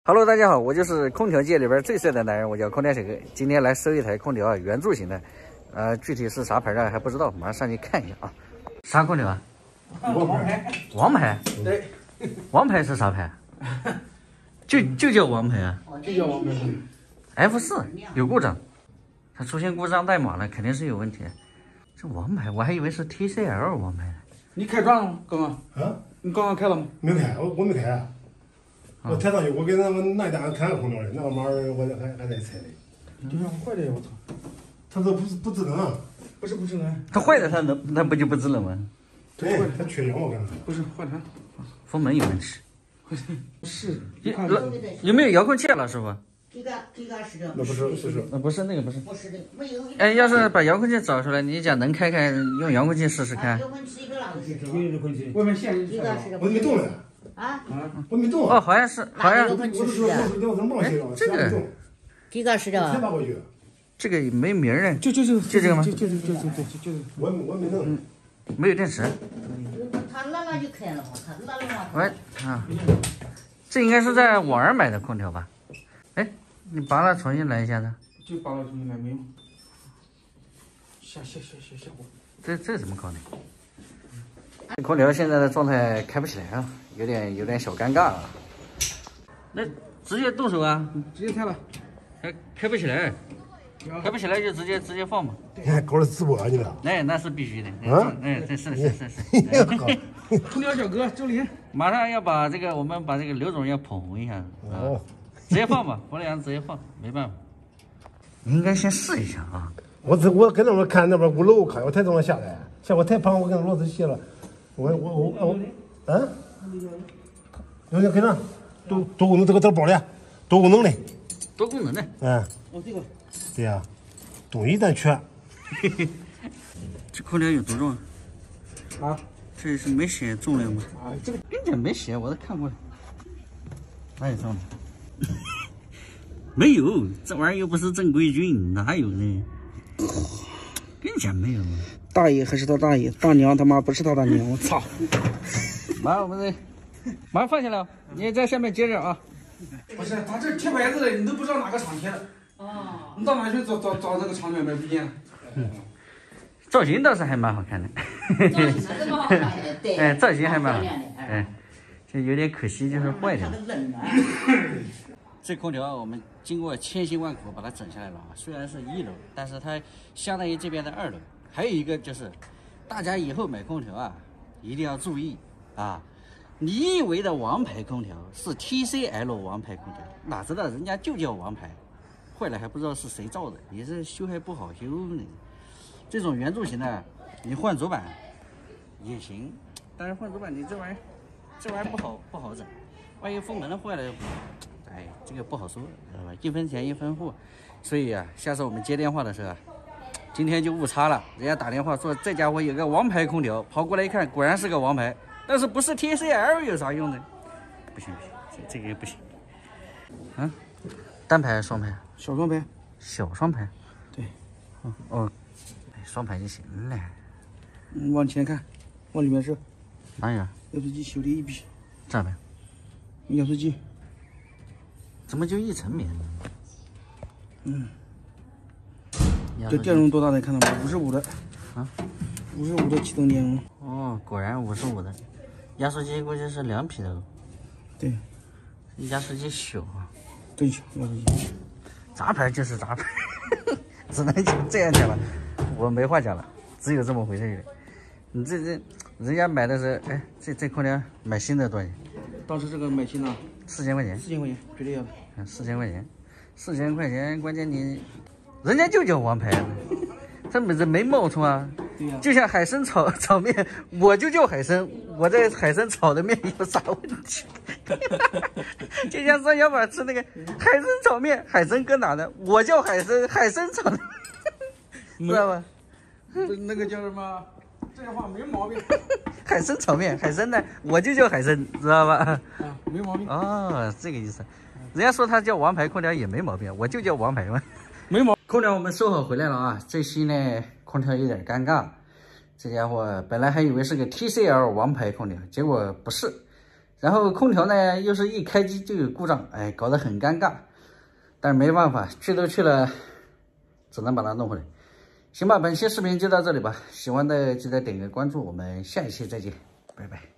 Hello， 大家好，我就是空调界里边最帅的男人，我叫空调小哥。今天来收一台空调啊，圆柱形的，具体是啥牌的还不知道，马上上去看一下啊。啥空调啊？王牌。王牌？对。王牌是啥牌？就叫王牌啊？就叫王牌。F4有故障，它出现故障代码了，肯定是有问题。这王牌，我还以为是 TCL 王牌呢。你开转了吗？刚刚？啊？你刚刚开了吗？没开，我没开啊。我抬上去，我给那家看了空调的，那个码我还在拆的。就像坏的，我操！他说不智能，不是不智能。它坏了，它不就不智能吗？对，它缺氧我感觉。不是坏它。风门有问题。是。有没有遥控器了，师傅？这个是的。那不是，不是那个不是。不是的，没有。哎，要是把遥控器找出来，你讲能开开，用遥控器试试看。遥控器一个哪个是的？遥控器。外面线一个是的。我没动呢。啊？我没动。哦，好像是，好像。遥控器是的。这个。这个是的。才打过去。这个没名儿呢。就这个吗？就我没弄。没有电池。他拉就开了嘛，他拉了嘛。喂啊，这应该是在网上买的空调吧？哎，你拔了重新来一下子。就拔了重新来没有？下火。这怎么搞的？这空调现在的状态开不起来啊，有点小尴尬啊。那直接动手啊？直接开了。开不起来，开不起来就直接放嘛。搞了直播啊你们？哎，那是必须的。啊？哎，是。空调小哥周林，马上要把这个，我们把这个刘总要捧红一下啊！直接放吧，博良直接放，没办法。你应该先试一下啊。我跟那边看那边5楼看，我太重了下来，我太胖，我跟螺丝卸了，有点跟上，多功能这个包的，多功能的。多功能的。哦这个。对呀，东西咱缺。这空调有多重啊？啊？这是没写重量吗？啊，这个跟前没写，我都看过了。哪有重的？没有，这玩意儿又不是正规军，哪有呢？跟前没有。大爷还是他大爷，大娘他妈不是他大娘，我操！马上马上放下来，你在下面接着啊。不是，他这贴牌子的，你都不知道哪个厂贴的。哦。你到哪去找这个厂里面不见了？造型倒是还蛮好看的。造型还是蛮好看的，对。哎，造型还蛮好看的。哎，就有点可惜，就是坏掉了。这空调我们经过千辛万苦把它整下来了啊，虽然是1楼，但是它相当于这边的2楼。还有一个就是，大家以后买空调啊，一定要注意啊。你以为的王牌空调是 TCL 王牌空调，哪知道人家就叫王牌，坏了还不知道是谁造的，你这修还不好修呢。这种圆柱形的，你换主板也行，但是换主板你这玩意儿不好整，万一风门坏了，哎，这个不好说，知道吧？1分钱1分货，所以啊，下次我们接电话的时候啊，今天就误差了，人家打电话说这家伙有个王牌空调，跑过来一看，果然是个王牌，但是不是 TCL 有啥用呢？不行，这个不行。啊，单排还是双排？小双排。小双排。对。哦。双排就行了。往前看，往里面是。哪有？压缩机修的一笔。这边。压缩机。怎么就一层棉？这电容多大的看到吗？55的。啊？55的启动电容。哦，果然55的。压缩机估计是2匹的。对。压缩机小啊。真小，压缩机。杂牌就是杂牌，只能这样讲了。我没话讲了，只有这么回事。你这人家买的是，哎，这空调买新的多少钱？当时这个买新的4000块钱。4000块钱，绝对要的。4000块钱，4000块钱，关键人家就叫王牌，他没冒充啊。对呀。就像海参炒面，我就叫海参，我在海参炒的面有啥问题？就像张小宝吃那个海参炒面，海参搁哪的？我叫海参炒的。知道吧？那个叫什么？这话没毛病。海参炒面，海参呢，我就叫海参，知道吧？啊，没毛病。哦，这个意思。人家说他叫王牌空调也没毛病，我就叫王牌嘛。没毛病。空调我们收好回来了啊，这期呢空调有点尴尬，这家伙本来还以为是个 TCL 王牌空调，结果不是，然后空调呢又是一开机就有故障，哎，搞得很尴尬。但是没办法，去都去了，只能把它弄回来。行吧，本期视频就到这里吧。喜欢的记得点个关注，我们下一期再见，拜拜。